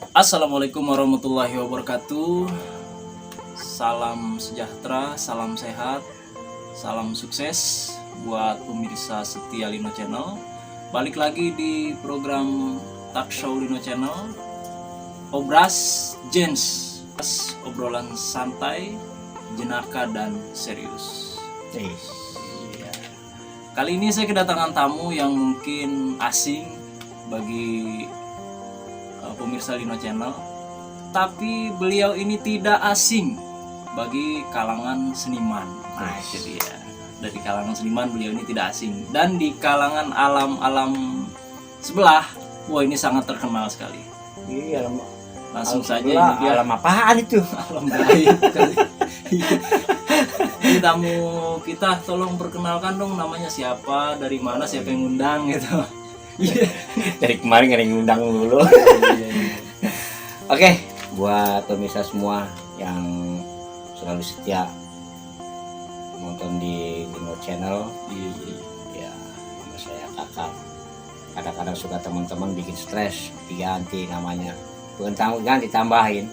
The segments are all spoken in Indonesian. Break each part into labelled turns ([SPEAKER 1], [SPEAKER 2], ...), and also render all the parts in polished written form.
[SPEAKER 1] Assalamualaikum warahmatullahi wabarakatuh. Salam sejahtera, salam sehat, salam sukses buat pemirsa setia Lino Channel. Balik lagi di program Talk Show Lino Channel, Obras Gens, obrolan santai, jenaka dan serius. Iya. Kali ini saya kedatangan tamu yang mungkin asing bagi pemirsa Lino Channel, tapi beliau ini tidak asing bagi kalangan seniman. Nah, itu dia. Dari kalangan seniman beliau ini tidak asing, dan di kalangan alam-alam sebelah, wah ini sangat terkenal sekali.
[SPEAKER 2] Iya,
[SPEAKER 1] Langsung saja
[SPEAKER 2] ini
[SPEAKER 1] dia
[SPEAKER 2] alam apaan itu?
[SPEAKER 1] alam gaib kali. Ini tamu kita, tolong perkenalkan dong namanya siapa, dari mana, siapa yang ngundang gitu. Iya.
[SPEAKER 2] Dari kemarin nggak ada yang ngundang dulu. Oke, buat pemirsa semua yang selalu setia nonton di Lino Channel, ya nama saya Kakak. Kadang-kadang suka teman-teman bikin stres, diganti namanya. Bukan ganti, tambahin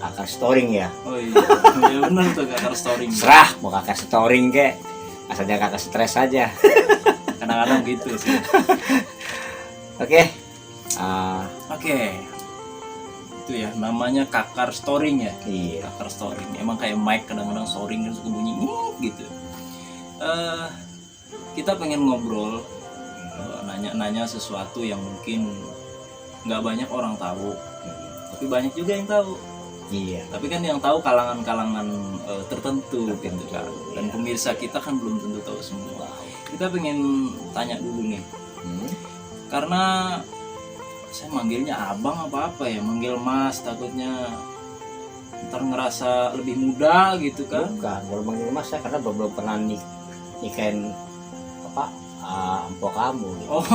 [SPEAKER 2] Kakak Storing ya.
[SPEAKER 1] Oh iya, ya benar tuh Kakak Storing.
[SPEAKER 2] Serah mau Kakak Storing kek, asalnya Kakak stres saja.
[SPEAKER 1] Kadang-kadang gitu sih.
[SPEAKER 2] Oke.
[SPEAKER 1] Oke. Itu ya namanya Kakak Storing ya.
[SPEAKER 2] Iya.
[SPEAKER 1] Kakak Storing. Emang kayak mic kadang-kadang storing kan suka bunyi gitu. Kita pengen ngobrol, nanya-nanya sesuatu yang mungkin nggak banyak orang tahu, tapi banyak juga yang tahu.
[SPEAKER 2] Iya.
[SPEAKER 1] Tapi kan yang tahu kalangan-kalangan tertentu gitu kan. Dan pemirsa kita kan belum tentu tahu semua. Kita pengen tanya dulu nih. Karena saya manggilnya abang apa ya, manggil mas takutnya ntar ngerasa lebih muda gitu kan.
[SPEAKER 2] Bukan, kalau manggil mas saya karena belum pernah nikahin apa empok kamu gitu.
[SPEAKER 1] Oh.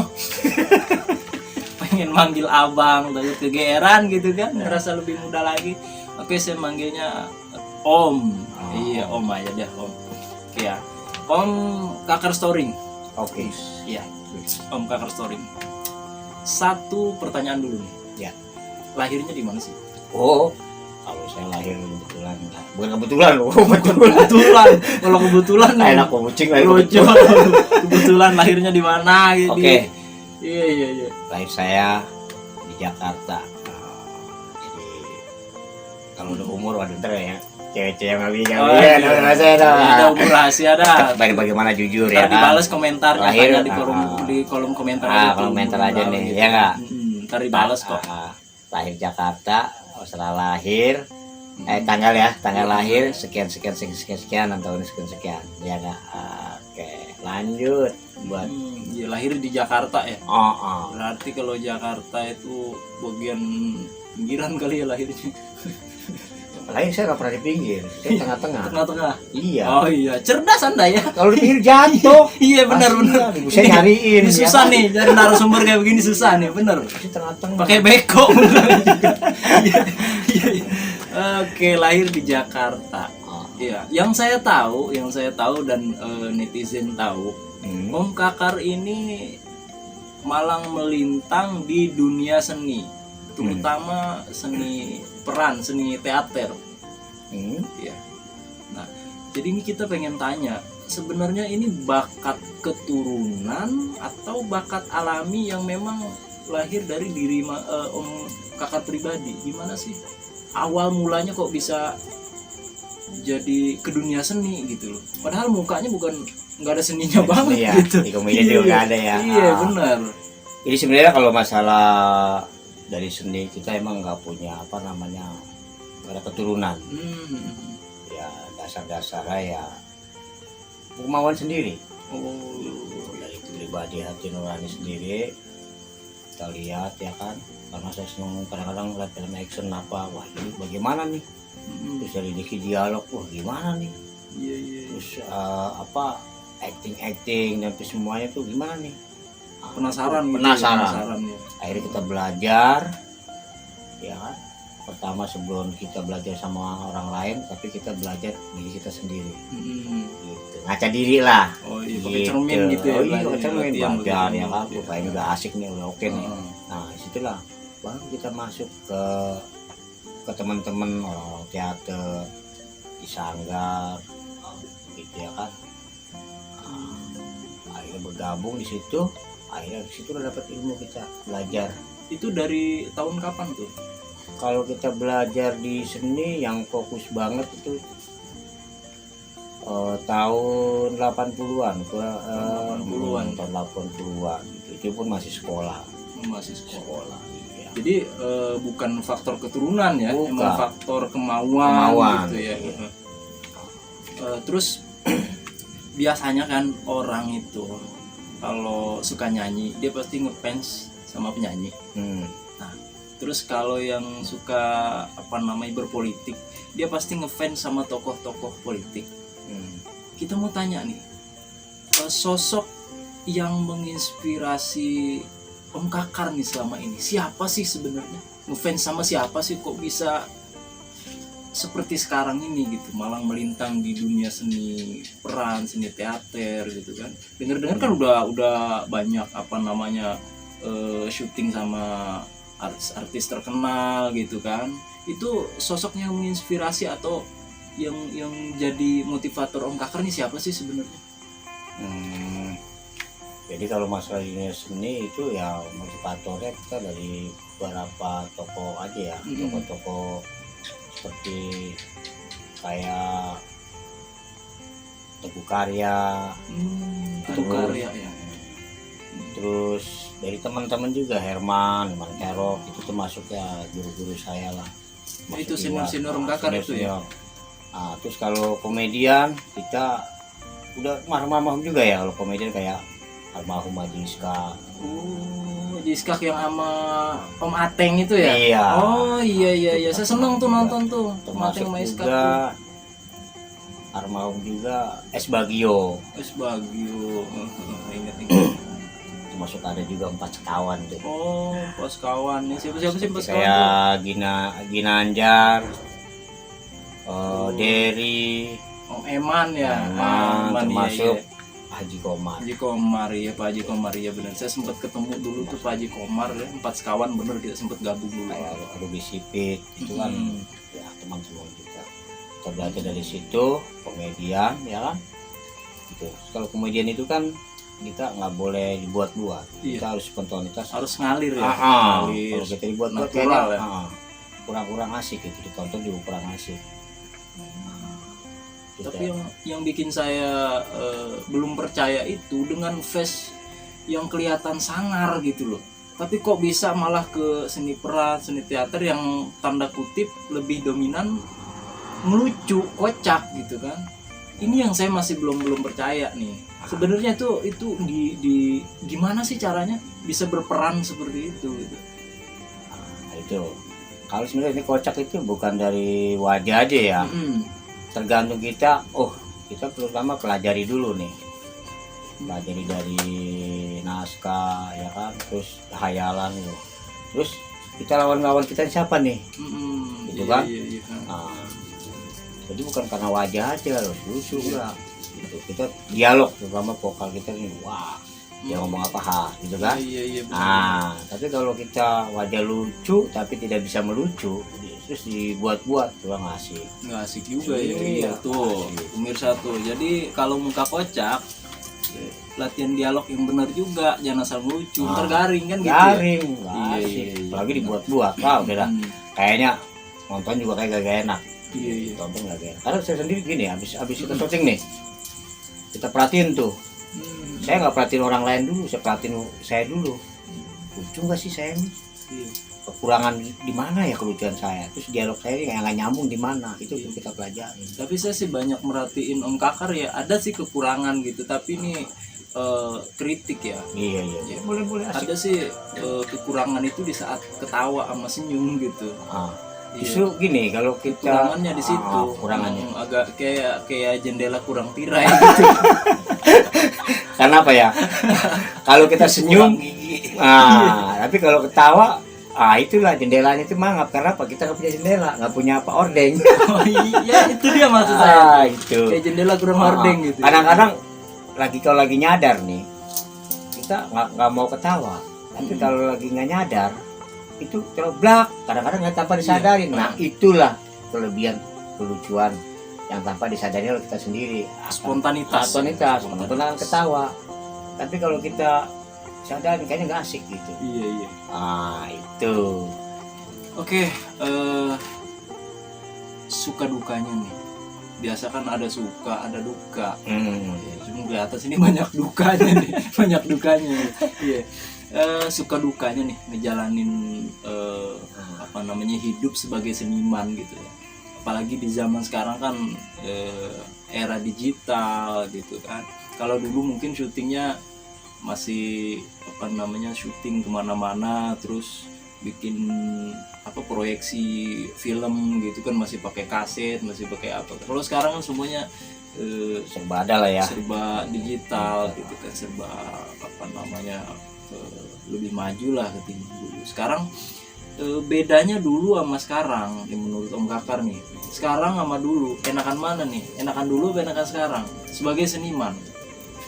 [SPEAKER 1] Pengen manggil abang takut kegeeran gitu kan, ngerasa lebih muda lagi. Oke, saya manggilnya om. Iya, om aja deh, om. Oke ya, om Kakak Storing.
[SPEAKER 2] Oke.
[SPEAKER 1] Iya, om Kakak Storing. Satu pertanyaan dulu nih.
[SPEAKER 2] Ya.
[SPEAKER 1] Lahirnya di mana sih?
[SPEAKER 2] Oh, kalau saya lahir kebetulan, bukan kebetulan loh,
[SPEAKER 1] Kebetulan. Kalau kebetulan nih.
[SPEAKER 2] enak kok kucing lahir
[SPEAKER 1] Lucu.
[SPEAKER 2] kebetulan.
[SPEAKER 1] Kebetulan lahirnya di mana gitu.
[SPEAKER 2] Oke.
[SPEAKER 1] Iya.
[SPEAKER 2] Lahir saya di Jakarta. Jadi kalau udah umur waduh ntar ya cewek-cewek nggak
[SPEAKER 1] iya.
[SPEAKER 2] saya dah.
[SPEAKER 1] Ada umur rahasia dah.
[SPEAKER 2] Bagaimana jujur
[SPEAKER 1] Ntar
[SPEAKER 2] ya kan.
[SPEAKER 1] dibales komentarnya,
[SPEAKER 2] Lahir,
[SPEAKER 1] tanya di kolom komentar.
[SPEAKER 2] kolom komentar aja nih, ya nggak?
[SPEAKER 1] Ntar dibales kok.
[SPEAKER 2] Lahir Jakarta, setelah lahir tanggal lahir sekian dan tahun sekian ya nggak. Oke, lanjut buat
[SPEAKER 1] Ya, lahir di Jakarta ya.
[SPEAKER 2] oh.
[SPEAKER 1] Berarti kalau Jakarta itu bagian pinggiran kali ya lahirnya.
[SPEAKER 2] Lahir saya nggak pernah di pinggir, saya
[SPEAKER 1] Tengah-tengah.
[SPEAKER 2] iya.
[SPEAKER 1] Oh iya, cerdas Anda ya.
[SPEAKER 2] Kalau di pinggir jatuh.
[SPEAKER 1] Iya benar.
[SPEAKER 2] Ibu saya nyariin.
[SPEAKER 1] Ini susah nih, cari narasumber kayak begini susah nih, bener.
[SPEAKER 2] Di tengah-tengah.
[SPEAKER 1] Pakai beko. Iya. Oke, lahir di Jakarta. Iya, yang saya tahu dan netizen tahu, Om Kakar ini malang melintang di dunia seni, terutama seni peran, seni teater. Iya. Nah, jadi ini kita pengen tanya, sebenarnya ini bakat keturunan atau bakat alami yang memang lahir dari diri Om Kakar pribadi? Gimana sih? Awal mulanya kok bisa jadi ke dunia seni gitu loh. Padahal mukanya nggak ada seninya banget
[SPEAKER 2] ya,
[SPEAKER 1] gitu.
[SPEAKER 2] Di komedi juga nggak ada ya.
[SPEAKER 1] Iya benar.
[SPEAKER 2] Jadi sebenarnya kalau masalah dari seni kita emang nggak punya nggak ada keturunan. Ya dasar-dasarnya ya kemauan sendiri. Dari pribadi hati nurani sendiri kita lihat ya kan. Karena saya senang kadang-kadang lihat film action wah ini bagaimana nih. Terus dari dialog, wah gimana nih.
[SPEAKER 1] Iya.
[SPEAKER 2] Terus acting dan semuanya tuh gimana nih.
[SPEAKER 1] Penasaran ya.
[SPEAKER 2] Akhirnya kita belajar ya kan. Pertama sebelum kita belajar sama orang lain, tapi kita belajar diri kita sendiri. Gitu. Ngaca diri lah.
[SPEAKER 1] Oh iya, pakai cermin gitu ya.
[SPEAKER 2] Oh iya, pakai cermin belajar ya kan.
[SPEAKER 1] Iya.
[SPEAKER 2] Kayaknya udah asik nih, udah oke nih. Nah, disitulah baru kita masuk ke teman-teman orang teater di Sanggar gitu ya kan. Akhirnya bergabung di situ, akhirnya di situ udah dapat ilmu, kita belajar.
[SPEAKER 1] Itu dari tahun kapan tuh?
[SPEAKER 2] Kalau kita belajar di seni yang fokus banget itu tahun 80-an,
[SPEAKER 1] 80-an.
[SPEAKER 2] tahun 80-an itu pun masih sekolah.
[SPEAKER 1] Masih sekolah.
[SPEAKER 2] Iya.
[SPEAKER 1] Jadi bukan faktor keturunan ya,
[SPEAKER 2] Bukan.
[SPEAKER 1] emang faktor kemauan gitu ya.
[SPEAKER 2] Iya.
[SPEAKER 1] Terus biasanya kan orang itu kalau suka nyanyi dia pasti ngefans sama penyanyi. Terus kalau yang suka berpolitik, dia pasti ngefans sama tokoh-tokoh politik. Kita mau tanya nih, sosok yang menginspirasi Om Kakar nih selama ini, siapa sih sebenarnya? Ngefans sama siapa sih kok bisa seperti sekarang ini gitu, malang melintang di dunia seni peran, seni teater gitu kan? Dengar-dengar kan udah banyak syuting sama artis-artis terkenal gitu kan. Itu sosok yang menginspirasi atau yang jadi motivator Om Kakar nih siapa sih sebenarnya?
[SPEAKER 2] Jadi kalau masalah dunia seni itu ya motivatornya kita dari beberapa tokoh aja ya. Tokoh-tokoh seperti kayak Teguh Karya,
[SPEAKER 1] Teguh Karya ya.
[SPEAKER 2] Terus dari teman-teman juga Herman Carok, itu termasuk ya guru-guru saya lah.
[SPEAKER 1] Itu senior Om Kakar itu ya.
[SPEAKER 2] Terus kalau komedian kita udah marah-marah juga ya, kalau komedian kayak almarhum Haji Iskak.
[SPEAKER 1] Haji Iskak yang sama Om Ateng itu ya?
[SPEAKER 2] Iya.
[SPEAKER 1] Oh iya. Saya seneng tuh nonton tuh. Om
[SPEAKER 2] Termasuk
[SPEAKER 1] Ateng sama Iskak
[SPEAKER 2] juga
[SPEAKER 1] tuh.
[SPEAKER 2] almarhum juga S Bagio.
[SPEAKER 1] S Bagio. Ingat.
[SPEAKER 2] Termasuk ada juga Empat Sekawan tuh.
[SPEAKER 1] Oh, Pas Kawan nih. Siapa sih Pas Kawan tuh?
[SPEAKER 2] Kayak Gina Anjar, Derry,
[SPEAKER 1] Om Eman ya.
[SPEAKER 2] Eman, termasuk
[SPEAKER 1] iya.
[SPEAKER 2] Haji Komar.
[SPEAKER 1] Haji Komar ya, Pak Haji Komar ya benar. Saya sempat ketemu dulu tuh Pak Haji Komar ya, Empat Sekawan bener, kita sempat gabung dulu.
[SPEAKER 2] Kayak Ruby Sipit itu kan ya teman-teman kita. Kita belajar dari situ, komedian ya kan. Gitu. Kalau komedian itu kan kita nggak boleh dibuat-buat.
[SPEAKER 1] Iya.
[SPEAKER 2] Kita harus spontanitas.
[SPEAKER 1] Harus ngalir ya.
[SPEAKER 2] Ngalir. Kalau kita dibuat-buat
[SPEAKER 1] natural
[SPEAKER 2] kayaknya,
[SPEAKER 1] ya.
[SPEAKER 2] kurang asik gitu, ditonton juga kurang asik.
[SPEAKER 1] Tapi yang bikin saya belum percaya itu dengan face yang kelihatan sangar gitu loh. Tapi kok bisa malah ke seni peran, seni teater yang tanda kutip lebih dominan melucu, kocak gitu kan. Ini yang saya masih belum percaya nih. Sebenarnya itu di gimana sih caranya bisa berperan seperti itu gitu.
[SPEAKER 2] Itu. Kalau sebenarnya ini kocak itu bukan dari wajah aja ya. Tergantung kita, kita terutama pelajari dulu nih, pelajari dari naskah ya kan, terus hayalan gitu. Terus kita lawan kita siapa nih, gitu kan?
[SPEAKER 1] Iya.
[SPEAKER 2] Jadi bukan karena wajah aja loh, lucu lah. Gitu. Kita dialog terutama vokal kita nih, wah dia ngomong apa gitu kan?
[SPEAKER 1] Iya.
[SPEAKER 2] Tapi kalau kita wajah lucu tapi tidak bisa melucu, terus dibuat-buat kurang asik.
[SPEAKER 1] Nggak asik juga ya.
[SPEAKER 2] Iya,
[SPEAKER 1] Tuh pemirsa tuh. Jadi kalau muka kocak, latihan dialog yang benar juga, jangan asal lucu, ntar garing kan gitu.
[SPEAKER 2] Garing,
[SPEAKER 1] Iya.
[SPEAKER 2] Apalagi dibuat-buat, udah dah. Kayaknya nonton juga kayak gak enak.
[SPEAKER 1] Iya.
[SPEAKER 2] Tonton gak enak. Karena saya sendiri gini, habis kita syuting nih, kita perhatiin tuh. Saya nggak perhatiin orang lain dulu, saya perhatiin saya dulu. Lucu nggak sih saya nih?
[SPEAKER 1] Iya.
[SPEAKER 2] Kekurangan di mana ya kelucuan saya? Terus dialog saya kayak nggak nyambung di mana? Itu kita pelajari.
[SPEAKER 1] Tapi saya sih banyak merhatiin Om Kakar ya, ada sih kekurangan gitu, tapi ini kritik ya.
[SPEAKER 2] Iya. Boleh asik.
[SPEAKER 1] Ada sih kekurangan itu di saat ketawa sama senyum gitu.
[SPEAKER 2] Justru gini, kalau kita
[SPEAKER 1] kekurangannya di situ,
[SPEAKER 2] kurangannya
[SPEAKER 1] agak kayak jendela kurang tirai gitu.
[SPEAKER 2] Karena apa ya? Kalau kita senyum, tapi kalau ketawa, itulah jendelanya itu mangap. Karena apa? Kita nggak punya jendela, nggak punya ordeng.
[SPEAKER 1] Oh iya, itu dia maksud saya.
[SPEAKER 2] Itu.
[SPEAKER 1] Kayak jendela kurang ordeng gitu.
[SPEAKER 2] Kadang-kadang kalau lagi nyadar nih, kita nggak mau ketawa. Tapi kalau lagi nggak nyadar, itu teroblak, kadang-kadang nggak tanpa disadari. Nah itulah kelebihan kelucuan yang tanpa disadari oleh kita sendiri.
[SPEAKER 1] Spontanitas.
[SPEAKER 2] Penonton akan ketawa. Tapi kalau kita sadari kayaknya nggak asik gitu.
[SPEAKER 1] Iya.
[SPEAKER 2] Itu.
[SPEAKER 1] Oke, suka dukanya nih. Biasa kan ada suka, ada duka. Ya, cuma di atas ini banyak dukanya nih, banyak dukanya. Iya. Suka dukanya nih ngejalanin hidup sebagai seniman gitu ya. Apalagi di zaman sekarang kan era digital gitu kan. Kalau dulu mungkin syutingnya masih syuting kemana-mana, terus bikin proyeksi film gitu kan masih pakai kaset, masih pakai apa. Kalau sekarang kan semuanya
[SPEAKER 2] serba ada lah ya,
[SPEAKER 1] serba digital gitu kan, serba lebih maju lah ketimbang dulu. Sekarang bedanya dulu sama sekarang menurut Om Kakar nih, sekarang sama dulu enakan mana nih? Enakan dulu apa enakan sekarang sebagai seniman?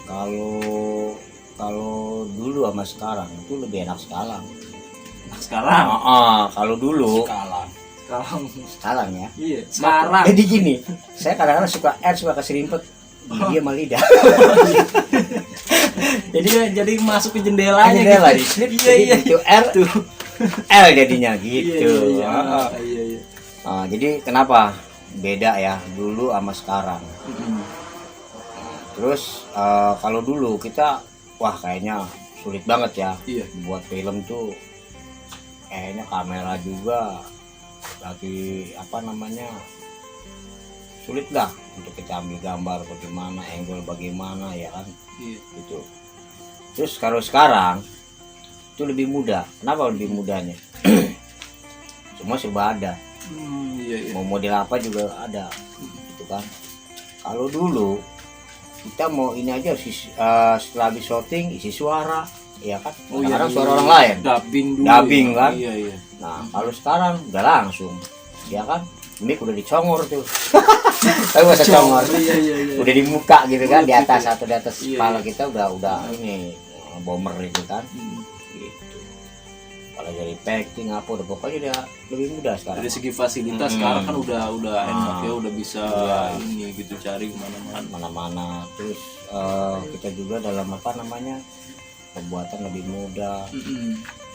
[SPEAKER 2] Kalau dulu sama sekarang itu lebih enak sekarang.
[SPEAKER 1] Sekarang?
[SPEAKER 2] Kalau dulu sekarang ya.
[SPEAKER 1] Iya, sekarang.
[SPEAKER 2] Jadi gini, saya kadang-kadang suka keserimpet dia sama lidah.
[SPEAKER 1] jadi masuk ke jendelanya.
[SPEAKER 2] Gitu.
[SPEAKER 1] Iya.
[SPEAKER 2] Itu R tuh L jadinya gitu.
[SPEAKER 1] Iya.
[SPEAKER 2] Jadi kenapa beda ya dulu sama sekarang? Terus kalau dulu kita kayaknya sulit banget ya.
[SPEAKER 1] Iya.
[SPEAKER 2] Buat film tuh kayaknya kamera juga lagi sulit lah untuk kita ambil gambar bagaimana, angle bagaimana ya kan.
[SPEAKER 1] Iya.
[SPEAKER 2] Gitu. Terus kalau sekarang itu lebih mudah. Kenapa lebih mudahnya? Semua serba ada.
[SPEAKER 1] Iya.
[SPEAKER 2] Mau model apa juga ada gitu kan. Kalau dulu kita mau ini aja setelah habis syuting isi suara ya kan, sekarang suara orang lain dubbing kan.
[SPEAKER 1] Iya.
[SPEAKER 2] Nah kalau sekarang udah langsung ya kan, mic udah dicongor tuh. Tahu bahasa congor?
[SPEAKER 1] Iya.
[SPEAKER 2] Udah di muka gitu kan, di atas atau di atas kepala
[SPEAKER 1] Iya.
[SPEAKER 2] kita udah ini bomber itu kan. Gitu. Kalau dari packing udah pokoknya udah lebih mudah sekarang.
[SPEAKER 1] Dari segi fasilitas sekarang kan udah enak ya, udah bisa ini gitu cari
[SPEAKER 2] mana-mana. Terus kita juga dalam pembuatan lebih mudah.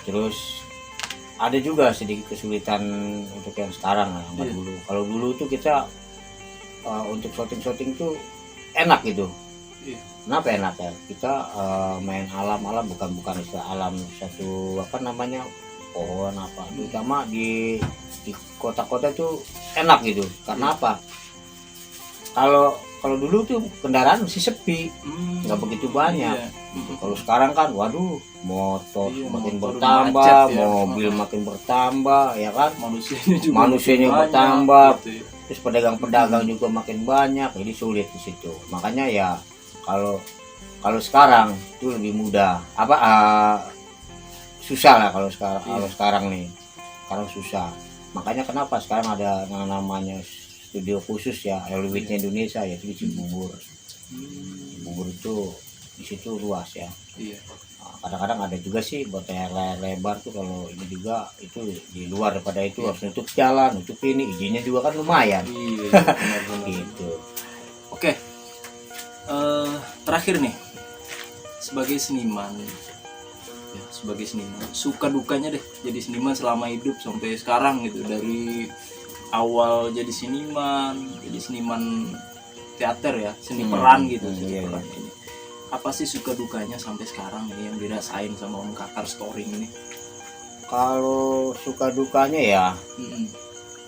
[SPEAKER 2] Terus ada juga sedikit kesulitan untuk yang sekarang lah, dulu. Kalau dulu tuh kita untuk syuting tuh enak gitu. Kenapa enak ya? Kita main alam bukan istilah alam satu pohon apa, terutama di kota-kota tuh enak gitu. Karena apa? Kalau dulu tuh kendaraan masih sepi, nggak begitu banyak. Kalau sekarang kan, waduh, motor makin bertambah,
[SPEAKER 1] macet, ya.
[SPEAKER 2] Mobil makin bertambah, ya kan?
[SPEAKER 1] Manusianya
[SPEAKER 2] bertambah,
[SPEAKER 1] gitu.
[SPEAKER 2] Terus pedagang-pedagang juga makin banyak, jadi sulit di situ. Makanya ya kalau sekarang itu lebih mudah. Susah lah kalau sekarang. Kalau sekarang nih, sekarang susah. Makanya kenapa sekarang ada yang namanya studio khusus ya, Hollywoodnya Indonesia, yaitu di Cibubur. Cibubur itu di situ luas ya.
[SPEAKER 1] Iya.
[SPEAKER 2] Kadang-kadang ada juga sih buat layar lebar tuh, kalau ini juga itu di luar daripada itu harus nutup jalan, nutup ini, izinnya juga kan lumayan.
[SPEAKER 1] Iya.
[SPEAKER 2] Gitu.
[SPEAKER 1] Oke. Terakhir nih, sebagai seniman, suka dukanya deh jadi seniman selama hidup sampai sekarang gitu, dari awal jadi seniman teater ya, seni peran gitu. Peran ini. Apa sih suka dukanya sampai sekarang nih yang dirasain sama Om Kakar Storing ini?
[SPEAKER 2] Kalau suka dukanya ya,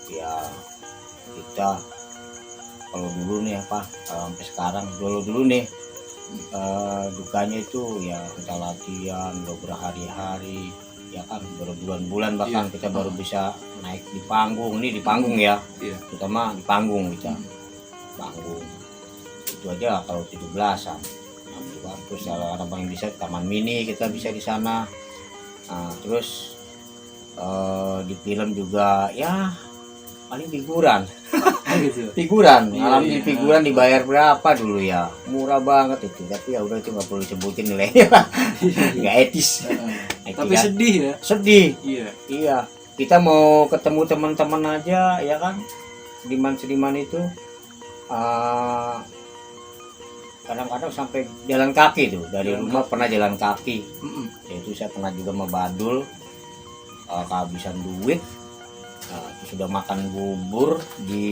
[SPEAKER 2] ya kita kalau dulu nih sampai sekarang dulu nih dukanya itu ya kita latihan udah berhari-hari ya kan, berbulan-bulan bahkan kita baru bisa naik di panggung ya, terutama di panggung kita panggung itu aja kalau 17-an. Terus ada yang bisa Taman Mini, kita bisa di sana. Terus di film juga ya paling figuran.
[SPEAKER 1] gitu.
[SPEAKER 2] Figuran,
[SPEAKER 1] Iya,
[SPEAKER 2] alam
[SPEAKER 1] iya.
[SPEAKER 2] di figuran dibayar berapa dulu ya? Murah banget itu, tapi ya udah itu nggak perlu disebutin nilainya, nggak etis.
[SPEAKER 1] Heeh.
[SPEAKER 2] Itu
[SPEAKER 1] Tapi
[SPEAKER 2] kan.
[SPEAKER 1] sedih ya.
[SPEAKER 2] Sedih,
[SPEAKER 1] Iya.
[SPEAKER 2] iya. Kita mau ketemu teman-teman aja, ya kan? Seniman-seniman itu kadang-kadang sampai jalan kaki tuh dari
[SPEAKER 1] Jalan
[SPEAKER 2] rumah pernah jalan kaki.
[SPEAKER 1] Mm-mm.
[SPEAKER 2] Yaitu saya pernah juga membadul kehabisan duit. Terus sudah makan bubur di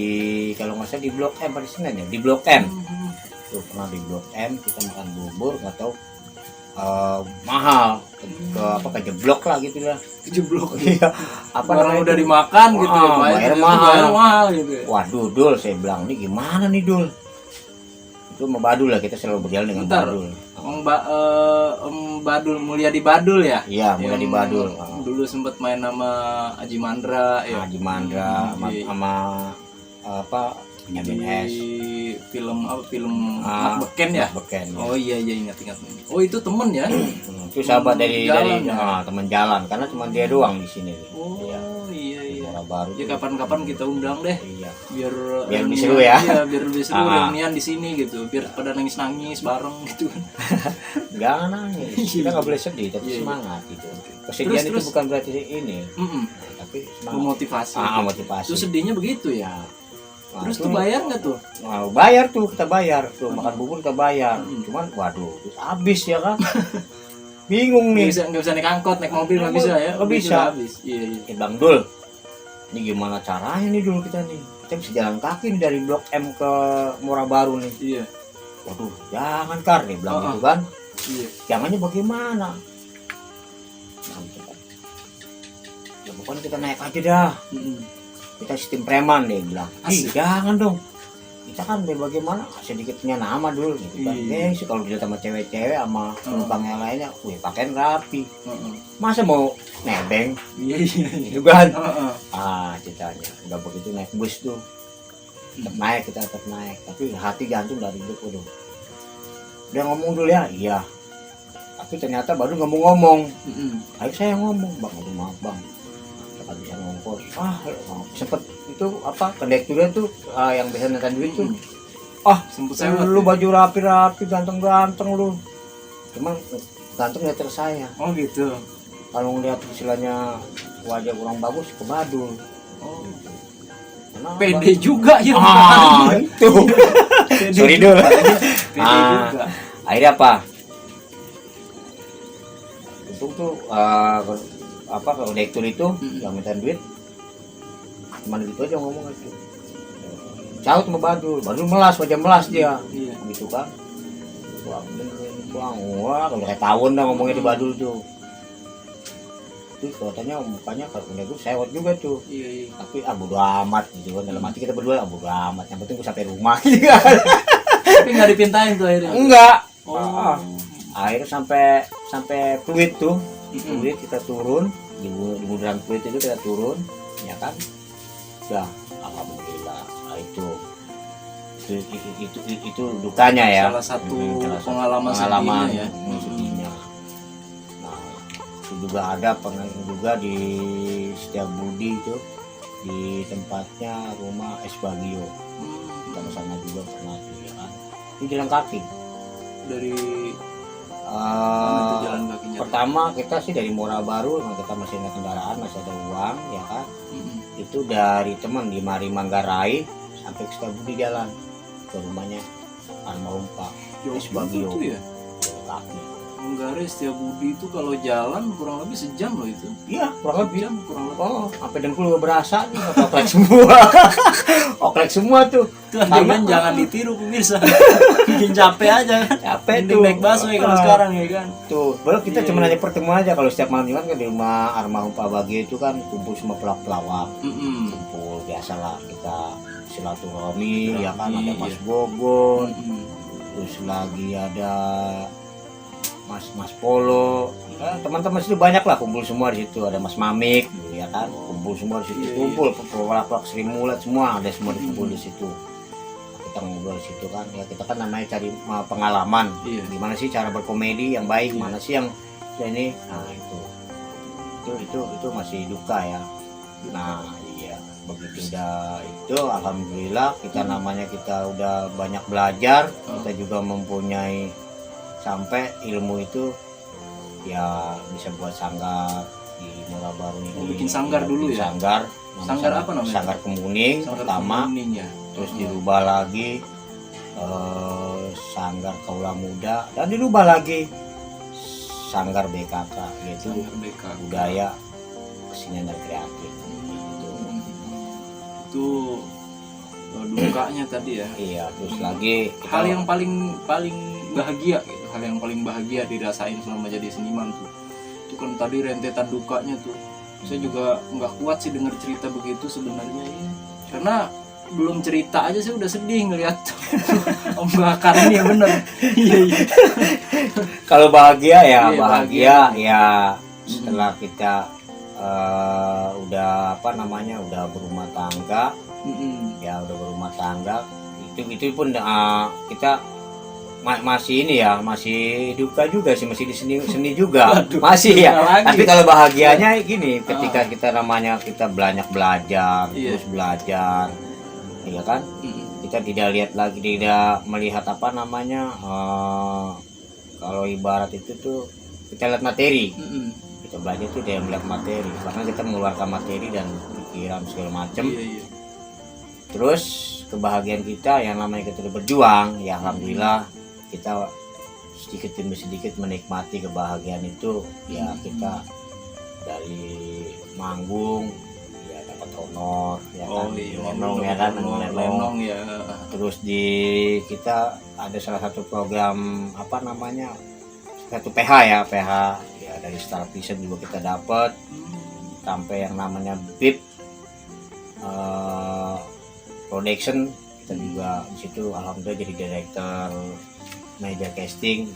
[SPEAKER 2] kalau nggak salah di Blok M pada Senin ya, di Blok M.
[SPEAKER 1] Mhm.
[SPEAKER 2] Tuh pernah di Blok M kita makan bubur nggak tahu mahal ke jeblok lah gitu lah.
[SPEAKER 1] Kejeblok.
[SPEAKER 2] Iya, apa
[SPEAKER 1] Orang
[SPEAKER 2] namanya
[SPEAKER 1] udah
[SPEAKER 2] itu?
[SPEAKER 1] dimakan gitu ya,
[SPEAKER 2] Bayar
[SPEAKER 1] bayar
[SPEAKER 2] mahal.
[SPEAKER 1] mahal gitu ya.
[SPEAKER 2] Waduh Dul, saya bilang ini gimana nih Dul? Itu mau badul lah, kita selalu berjalan dengan
[SPEAKER 1] Bentar.
[SPEAKER 2] badul.
[SPEAKER 1] Om Badul, mulia di Badul ya.
[SPEAKER 2] Iya, mulai
[SPEAKER 1] Yang
[SPEAKER 2] di badul.
[SPEAKER 1] Dulu sempet main nama Aji Mandra ya.
[SPEAKER 2] Haji Mandra
[SPEAKER 1] Iya.
[SPEAKER 2] sama apa Benyamin S.
[SPEAKER 1] Di film apa, film
[SPEAKER 2] Ah,
[SPEAKER 1] Mak Beken ya.
[SPEAKER 2] Beken, ya.
[SPEAKER 1] Oh iya ingat. Oh itu temen ya.
[SPEAKER 2] Itu sahabat dari
[SPEAKER 1] Jalan, ya?
[SPEAKER 2] teman jalan karena cuma dia doang di sini.
[SPEAKER 1] Oh
[SPEAKER 2] Iya.
[SPEAKER 1] iya.
[SPEAKER 2] Muara Baru.
[SPEAKER 1] Ya
[SPEAKER 2] tuh.
[SPEAKER 1] kapan-kapan kita undang deh.
[SPEAKER 2] Iya.
[SPEAKER 1] Biar
[SPEAKER 2] lebih
[SPEAKER 1] reunian,
[SPEAKER 2] seru ya.
[SPEAKER 1] Iya, biar lebih seru
[SPEAKER 2] Ah.
[SPEAKER 1] reunian di sini gitu. Biar pada nangis-nangis bareng gitu kan.
[SPEAKER 2] Jangan nangis. Kita nggak boleh sedih, tapi
[SPEAKER 1] Iya, iya.
[SPEAKER 2] semangat gitu. Kesedihan itu
[SPEAKER 1] Terus.
[SPEAKER 2] bukan berarti ini,
[SPEAKER 1] Mm-mm.
[SPEAKER 2] tapi semangat.
[SPEAKER 1] Memotivasi.
[SPEAKER 2] Motivasi.
[SPEAKER 1] Itu sedihnya begitu ya.
[SPEAKER 2] Nah,
[SPEAKER 1] Terus
[SPEAKER 2] itu-
[SPEAKER 1] tuh bayar nggak tuh?
[SPEAKER 2] Nah, bayar tuh, kita bayar tuh makan bubur kita bayar. Cuman waduh, terus habis ya kan. Bingung nih.
[SPEAKER 1] Nggak bisa naik angkot, naik mobil nggak bisa ya?
[SPEAKER 2] Nggak
[SPEAKER 1] Mobil
[SPEAKER 2] bisa.
[SPEAKER 1] udah habis. Iya.
[SPEAKER 2] Bang Dul, ini gimana caranya nih dulu kita nih? Kita bisa jalan kaki nih dari Blok M ke Muara Baru nih.
[SPEAKER 1] Iya.
[SPEAKER 2] Waduh, jangan Kar nih bilang
[SPEAKER 1] Oh,
[SPEAKER 2] gitu kan.
[SPEAKER 1] Iya.
[SPEAKER 2] Jangannya bagaimana? Nah, gitu kan. Ya pokoknya kita naik aja dah.
[SPEAKER 1] Mm-mm.
[SPEAKER 2] Kita sistem preman dia bilang.
[SPEAKER 1] Asik.
[SPEAKER 2] Jangan dong. Kita kan biar bagaimana sedikit punya nama dulu gitu kan.
[SPEAKER 1] Iya.
[SPEAKER 2] Sih kalau kita sama cewek-cewek sama penumpang yang lainnya, wih pakaian rapi.
[SPEAKER 1] Heeh.
[SPEAKER 2] Masa mau nebeng
[SPEAKER 1] Iya.
[SPEAKER 2] gitu kan?
[SPEAKER 1] Heeh.
[SPEAKER 2] Ceritanya udah begitu naik bus tuh tetap naik, kita tetap naik, tapi hati jantung dari hidup udah ngomong dulu ya, iya, tapi ternyata baru ngomong,
[SPEAKER 1] Mm-mm.
[SPEAKER 2] ayo saya ngomong, bang, aduh maaf bang, kita bisa ngongkos, sempet itu apa kondekturnya tuh yang biasa nonton duit tuh,
[SPEAKER 1] Sempet sewot.
[SPEAKER 2] lu baju rapi-rapi, ganteng-ganteng lu, cuman ganteng ya terus saya,
[SPEAKER 1] Oh gitu.
[SPEAKER 2] kalau ngeliat istilahnya wajah kurang bagus ke badul.
[SPEAKER 1] Oh.
[SPEAKER 2] Kenapa?
[SPEAKER 1] Pede juga ya.
[SPEAKER 2] Itu.
[SPEAKER 1] Pede
[SPEAKER 2] Sorry
[SPEAKER 1] juga.
[SPEAKER 2] dulu.
[SPEAKER 1] Pede juga.
[SPEAKER 2] Akhirnya apa? Untung tuh apa kalau direktur itu yang minta duit, cuman gitu aja ngomong aja. Caut sama Badul melas, wajah melas dia,
[SPEAKER 1] Iya.
[SPEAKER 2] gitu kan. Wah, kalau kayak tahun dah ngomongnya di Badul tuh. Terus katanya mukanya kalau itu sewot juga tuh.
[SPEAKER 1] Iya.
[SPEAKER 2] Tapi bodo amat gitu kan, dalam hati kita berdua bodo amat, yang penting gue sampai rumah gitu kan.
[SPEAKER 1] Tapi nggak dipintain tuh akhirnya.
[SPEAKER 2] Enggak.
[SPEAKER 1] Oh.
[SPEAKER 2] Akhirnya sampai Pluit tuh, Pluit kita turun di bundaran Pluit itu kita turun, ya kan? Udah, alhamdulillah. Nah, itu dukanya ya.
[SPEAKER 1] Salah satu
[SPEAKER 2] Salah satu
[SPEAKER 1] pengalaman sedihnya ya.
[SPEAKER 2] sedihnya. Nah, itu juga ada pengalaman juga di Setiabudi itu, di tempatnya rumah Es Bagio. Kita kesana juga pernah tuh, ya kan? Ini jalan kaki.
[SPEAKER 1] Dari mana tuh jalan kakinya?
[SPEAKER 2] Pertama kita sih dari Muara Baru, kita masih ada kendaraan, masih ada uang, ya kan?
[SPEAKER 1] Mm-mm.
[SPEAKER 2] Itu dari teman di Manggarai sampai ke Setiabudi jalan ke rumahnya almarhum Pak
[SPEAKER 1] Jauh
[SPEAKER 2] Es Bagio.
[SPEAKER 1] itu ya.
[SPEAKER 2] Jalan kaki.
[SPEAKER 1] Manggarai Setiabudi itu kalau jalan kurang lebih sejam loh itu.
[SPEAKER 2] Iya, kurang lebih.
[SPEAKER 1] Jam kurang lebih.
[SPEAKER 2] Oh, sampai dengkul berasa nih, oklek semua. Oklek semua tuh.
[SPEAKER 1] Tuh kan jangan ditiru pemirsa. Bikin capek aja kan.
[SPEAKER 2] Capek
[SPEAKER 1] Mending
[SPEAKER 2] tuh.
[SPEAKER 1] naik busway kalau sekarang ya kan.
[SPEAKER 2] Tuh, baru kita
[SPEAKER 1] Iya,
[SPEAKER 2] cuma
[SPEAKER 1] iya.
[SPEAKER 2] hanya pertemuan aja kalau setiap malam Jumat kan di rumah almarhum Pak Bagio itu kan kumpul semua pelawak.
[SPEAKER 1] Mm-mm.
[SPEAKER 2] Kumpul biasalah kita silaturahmi, ya kan, ada
[SPEAKER 1] Iya.
[SPEAKER 2] Mas Bogon,
[SPEAKER 1] Mm-mm.
[SPEAKER 2] terus lagi ada Mas Polo, ya, teman-teman situ banyak lah kumpul semua di situ, ada Mas Mamik, ya kan, kumpul semua di situ,
[SPEAKER 1] Iya,
[SPEAKER 2] kumpul pelawak Sri Mulat semua ada semua dikumpul di situ. Kita ngobrol di situ kan, ya kita kan namanya cari pengalaman,
[SPEAKER 1] Iya.
[SPEAKER 2] gimana sih cara berkomedi yang baik, mana sih yang ini, nah itu masih duka ya. Nah iya, begitu udah itu alhamdulillah kita namanya kita udah banyak belajar, kita juga mempunyai sampai ilmu itu ya bisa buat sanggar di Muara Baru ini.
[SPEAKER 1] Bikin sanggar dulu ya.
[SPEAKER 2] Sanggar
[SPEAKER 1] apa namanya?
[SPEAKER 2] Sanggar Kemuning pertama.
[SPEAKER 1] Kemuning, ya.
[SPEAKER 2] Terus dirubah lagi Sanggar Kaula Muda dan dirubah lagi Sanggar BKK, yaitu budaya kesenian dan kreatif.
[SPEAKER 1] Itu dukanya tadi ya.
[SPEAKER 2] Iya, terus lagi
[SPEAKER 1] hal yang paling bahagia gitu, hal yang paling bahagia dirasain selama jadi seniman tuh. Itu kan tadi rentetan dukanya tuh. Saya juga nggak kuat sih dengar cerita begitu sebenarnya ini. Karena belum cerita aja saya udah sedih ngelihat Om Bakar ini ya bener. Iya.
[SPEAKER 2] Kalau bahagia ya
[SPEAKER 1] Iya,
[SPEAKER 2] bahagia ya setelah kita udah udah berumah tangga. Ya udah berumah tangga itu pun kita masih ini ya, masih duka juga sih, masih di seni juga.
[SPEAKER 1] Waduh,
[SPEAKER 2] masih ya. Tapi kalau bahagianya gini,
[SPEAKER 1] Iya.
[SPEAKER 2] ketika kita namanya kita banyak belajar,
[SPEAKER 1] Iya.
[SPEAKER 2] terus belajar, ya kan? Kita tidak lihat lagi, tidak melihat kalau ibarat itu tuh kita lihat materi. Kita belajar tuh dia melihat materi, bahkan kita mengeluarkan materi dan pikiran segala macam.
[SPEAKER 1] Iya.
[SPEAKER 2] Terus kebahagiaan kita yang namanya kita udah berjuang, ya alhamdulillah kita sedikit demi sedikit menikmati kebahagiaan itu. Ya kita dari manggung ya dapat honor, ya kan, lenong ya kan,
[SPEAKER 1] lenong ya.
[SPEAKER 2] Terus kita ada salah satu program satu PH ya dari Star Vision juga kita dapat, sampai yang namanya BIP production kita juga di situ alhamdulillah jadi director manager casting.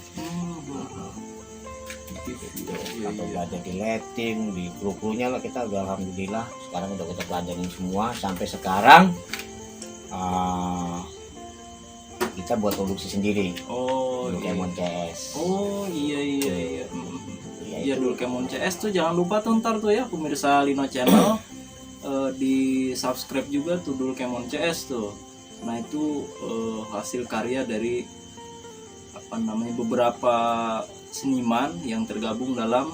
[SPEAKER 2] Atau belajar di lighting, di kru-krunya lah kita udah alhamdulillah sekarang udah kita pelajarin semua sampai sekarang kita buat produksi sendiri. Dulkemon CS.
[SPEAKER 1] Iya. Iya, Dulkemon CS tuh jangan lupa tuh ntar tuh ya pemirsa Lino Channel di subscribe juga tuh Dulkemon CS tuh. Nah itu hasil karya dari beberapa seniman yang tergabung dalam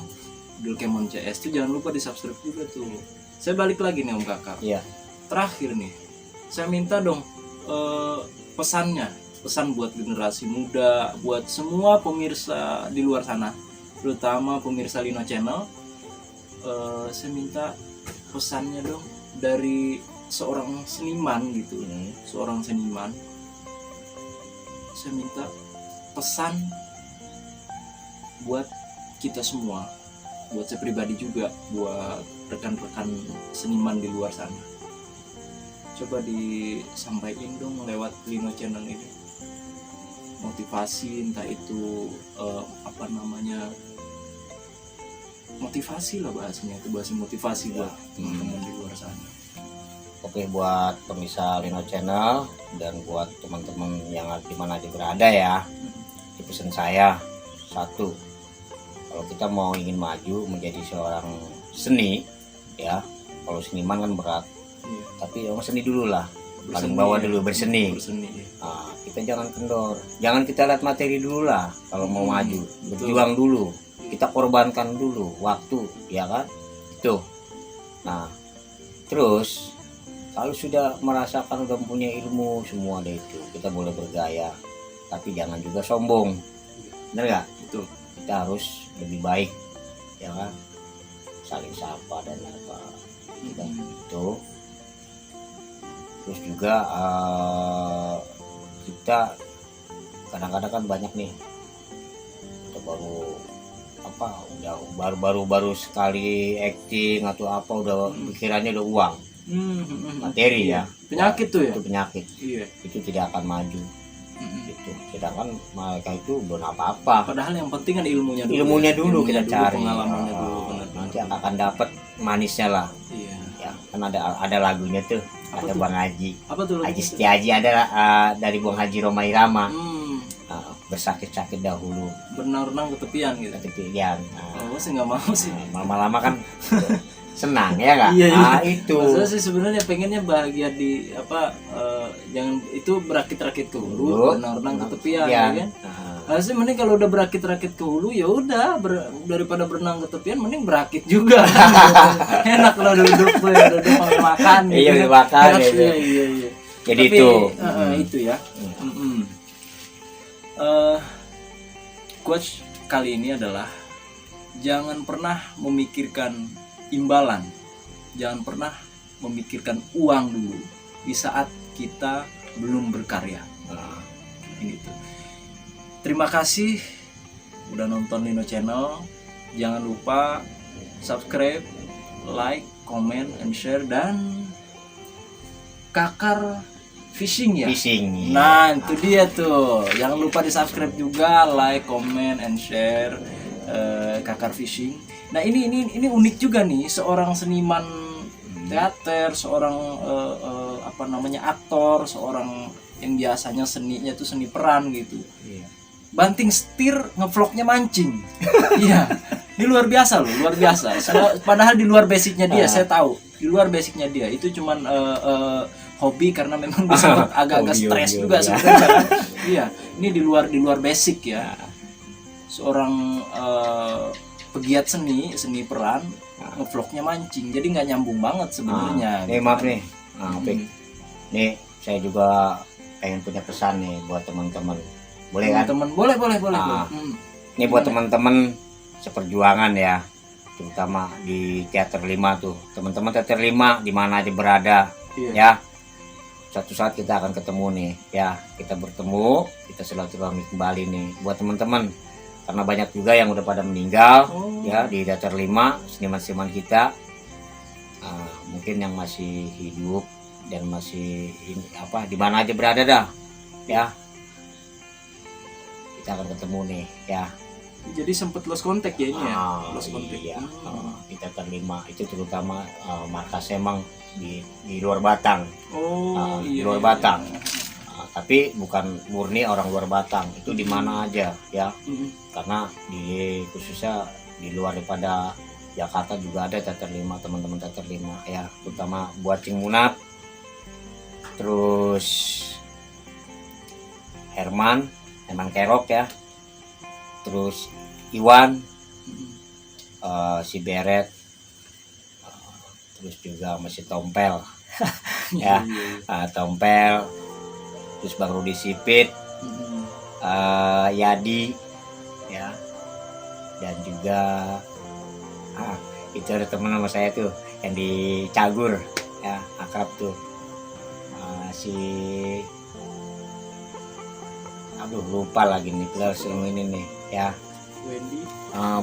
[SPEAKER 1] Dulkemon CS tuh, jangan lupa di subscribe juga tuh. Saya balik lagi nih Om Kakak.
[SPEAKER 2] Iya.
[SPEAKER 1] Terakhir nih, saya minta dong pesan buat generasi muda, buat semua pemirsa di luar sana, terutama pemirsa Lino Channel. Saya minta pesannya dong dari seorang seniman gitu, seorang seniman. Saya minta pesan buat kita semua, buat saya pribadi juga, buat rekan-rekan seniman di luar sana. Coba disampaikan dong lewat Lino Channel ini, motivasi, entah itu motivasi lah bahasanya, itu bahasa motivasi buat teman-teman di luar sana.
[SPEAKER 2] Oke, buat pemirsa Lino Channel dan buat teman-teman yang di mana aja berada ya, pesan saya satu, kalau kita mau ingin maju menjadi seorang seni ya, kalau seniman kan berat, tapi orang seni dulu lah, paling bawah dulu berseni. Nah, kita jangan kendor, jangan kita lihat materi dulu lah kalau mau maju, berjuang dulu, kita korbankan dulu waktu, ya kan, itu. Nah, terus kalau sudah merasakan udah punya ilmu semua deh itu, kita boleh bergaya, tapi jangan juga sombong, bener nggak?
[SPEAKER 1] Betul.
[SPEAKER 2] Kita harus lebih baik, ya kan, saling sapa dan apa itu. Terus juga kita kadang-kadang kan banyak nih, kita baru sekali acting atau apa udah pikirannya udah uang, materi ya,
[SPEAKER 1] penyakit tuh ya,
[SPEAKER 2] itu penyakit.
[SPEAKER 1] Iya.
[SPEAKER 2] Itu tidak akan maju gitu. Sedangkan mereka itu belum apa-apa,
[SPEAKER 1] Padahal yang penting kan ilmunya
[SPEAKER 2] dulu kita cari,
[SPEAKER 1] pengalamannya dulu,
[SPEAKER 2] nanti akan dapat manisnya lah.
[SPEAKER 1] Iya.
[SPEAKER 2] Ya kan ada lagunya tuh,
[SPEAKER 1] Apa
[SPEAKER 2] ada
[SPEAKER 1] tuh?
[SPEAKER 2] Bang Haji
[SPEAKER 1] Apa tuh
[SPEAKER 2] Haji Setiaji, ada dari Bang Haji Roma Irama, bersakit-sakit dahulu
[SPEAKER 1] berenang ke tepian gitu.
[SPEAKER 2] ketepian.
[SPEAKER 1] Saya nggak mau sih.
[SPEAKER 2] Lama-lama kan senang ya nggak?
[SPEAKER 1] Iya, iya.
[SPEAKER 2] Itu.
[SPEAKER 1] Maksudnya sih sebenarnya pengennya bahagia di jangan itu berakit-rakit ke hulu, renang-renang ke tepian, ya kan? Harusnya mending kalau udah berakit-rakit ke hulu ya udah daripada berenang ke tepian mending berakit juga. Enak kalau duduk tuh ya, duduk makan gitu.
[SPEAKER 2] Iya, makan ya.
[SPEAKER 1] Iya.
[SPEAKER 2] Jadi
[SPEAKER 1] tapi,
[SPEAKER 2] itu.
[SPEAKER 1] Itu ya. Quotes kali ini adalah jangan pernah memikirkan imbalan, jangan pernah memikirkan uang dulu di saat kita belum berkarya. Ini tuh. Terima kasih udah nonton Lino Channel. Jangan lupa subscribe, like, comment, and share, dan Kakar Fishing ya.
[SPEAKER 2] Fishing.
[SPEAKER 1] Nah itu dia tuh. Jangan lupa di subscribe juga, like, comment, and share Kakar Fishing. Nah ini unik juga nih, seorang seniman teater, seorang aktor, seorang yang biasanya seninya tuh seni peran gitu. Banting setir ngevlognya mancing. Iya. Ini luar biasa loh, luar biasa. Padahal di luar basicnya dia, saya tahu. Di luar basicnya dia itu cuman hobi karena memang bisa agak-agak stres juga sebenarnya. Iya, ini di luar basic ya. Seorang pegiat seni peran ngevlognya mancing. Jadi nggak nyambung banget sebenarnya.
[SPEAKER 2] Maaf nih. Nih, saya juga pengen punya pesan nih buat teman-teman. Boleh kan?
[SPEAKER 1] Teman, boleh.
[SPEAKER 2] Ini buat teman-teman seperjuangan ya, terutama di Teater 5 tuh. Teman-teman Teater 5 di mana aja berada, ya. Suatu saat kita akan ketemu nih, ya. Kita bertemu, kita silaturahmi kembali nih buat teman-teman. Karena banyak juga yang udah pada meninggal ya di Teater 5, seniman-seniman kita. Mungkin yang masih hidup dan masih di mana aja berada dah, ya. Kita akan ketemu nih ya.
[SPEAKER 1] Jadi sempat lost contact ya ini ya. Lost contact.
[SPEAKER 2] Iya. Kita terlima itu terutama markas emang di luar Batang. Di luar Batang. Tapi bukan murni orang luar Batang, itu di mana aja ya. Karena di khususnya di luar daripada Jakarta juga ada Teater 5, teman-teman Teater 5 ya, terutama buat Cing Munap, terus Herman Kerok ya, terus Iwan, si Beret, terus juga masih Tompel ya, Tompel, terus Bang Rudi Sipit, Yadi ya, dan juga itu ada teman sama saya tuh yang di Cagur ya, akrab tuh, si lupa lagi nih, ini nih ya.
[SPEAKER 1] Wendy.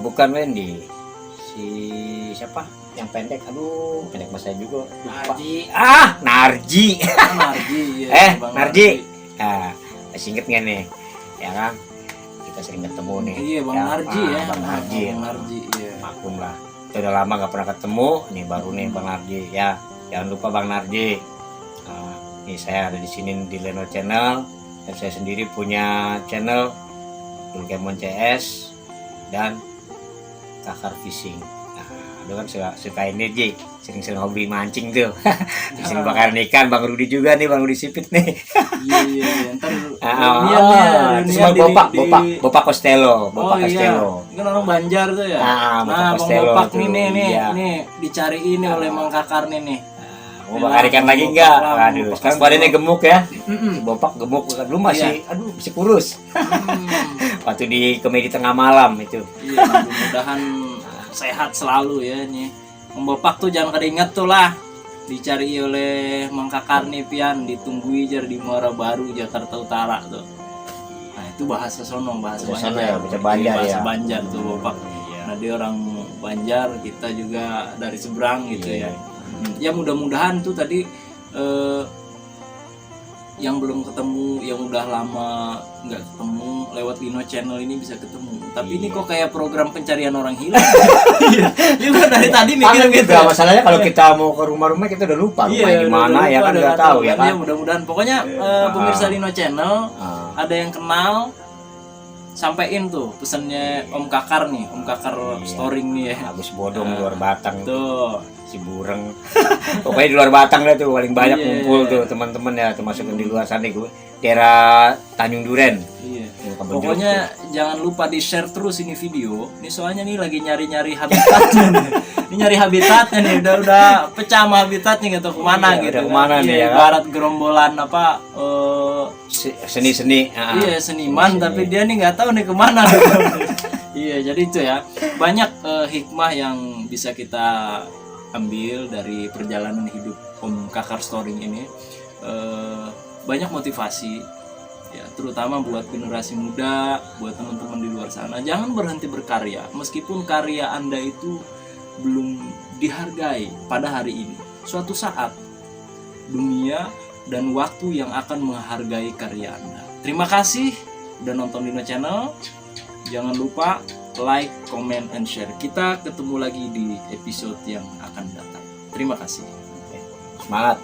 [SPEAKER 2] Bukan Wendy, si siapa yang pendek, pendek mas saya juga lupa. Narji.
[SPEAKER 1] Narji ya,
[SPEAKER 2] Narji. Masih inget nggak nih ya kan, kita sering ketemu nih.
[SPEAKER 1] Iya Bang Narji ya.
[SPEAKER 2] Bang Narji
[SPEAKER 1] iya.
[SPEAKER 2] Maklum lah, kita udah lama nggak pernah ketemu, nih baru nih Bang Narji ya. Jangan lupa Bang Narji. Nih saya ada di sini di Lino Channel, dan saya sendiri punya channel Dulkemon CS dan Kakar Fishing. Lu kan suka energi, sering hobi mancing tuh. Sering bakar ikan. Bang Rudi juga nih, Bang Rudi Sipit nih.
[SPEAKER 1] Iya. Ntar
[SPEAKER 2] terus Bapak Costello, Costello.
[SPEAKER 1] Ini kan orang Banjar tuh ya. Bang Bapak nih dicari ini oleh Mang Kakar nih.
[SPEAKER 2] Mau bakar ikan lagi enggak? Aduh, sekarang badannya gemuk ya. Bapak gemuk, dulu masih masih kurus. Waktu di Komedi Tengah Malam itu.
[SPEAKER 1] Iya, mudah-mudahan sehat selalu ya nih. Bapak tuh jangan kada ingat tuh lah. Dicari oleh Mang Kakar nih pian, ditunggu aja di Muara Baru Jakarta Utara tuh. Nah, itu bahasa sono, bahasa Banjar. Bahasa Banjar tuh Bapak. Nah, dia orang Banjar, kita juga dari seberang gitu ya. Ya mudah-mudahan tuh tadi yang belum ketemu, yang udah lama nggak ketemu lewat Lino Channel ini bisa ketemu. Tapi ini kok kayak program pencarian orang hilang. Iya, dari tadi mikir gitu.
[SPEAKER 2] Masalahnya kalau kita mau ke rumah-rumah kita udah lupa rumahnya di mana ya kan, nggak tahu ya kan.
[SPEAKER 1] Mudah-mudahan pokoknya pemirsa Lino Channel ada yang kenal, sampein tuh pesannya Om Kakar nih, Om Kakar Storing nih ya.
[SPEAKER 2] Habis bodong luar Batang
[SPEAKER 1] tuh.
[SPEAKER 2] Cibureng. Pokoknya di luar Batang dah tuh paling banyak
[SPEAKER 1] Iya.
[SPEAKER 2] ngumpul tuh teman-teman ya, termasuk yang di luar sana gue. Daerah Tanjung Duren.
[SPEAKER 1] Iya.
[SPEAKER 2] Kampung
[SPEAKER 1] Pokoknya jangan lupa di share terus ini video. Ini soalnya nih lagi nyari-nyari habitatnya nih. Ini nyari habitatnya nih, udah pecah sama habitatnya nggak tahu kemana
[SPEAKER 2] Iya,
[SPEAKER 1] gitu.
[SPEAKER 2] udah kemana nih, ya kan?
[SPEAKER 1] Barat gerombolan apa?
[SPEAKER 2] Seni-seni.
[SPEAKER 1] Iya seniman, tapi dia nih nggak tahu nih kemana. Iya, jadi itu ya. Banyak hikmah yang bisa kita ambil dari perjalanan hidup Om Kakar Storing ini. Banyak motivasi ya, terutama buat generasi muda, buat teman-teman di luar sana. Jangan berhenti berkarya meskipun karya Anda itu belum dihargai pada hari ini. Suatu saat dunia dan waktu yang akan menghargai karya Anda. Terima kasih udah nonton Dino Channel. Jangan lupa like, comment, and share. Kita ketemu lagi di episode yang akan datang. Terima kasih.
[SPEAKER 2] Semangat.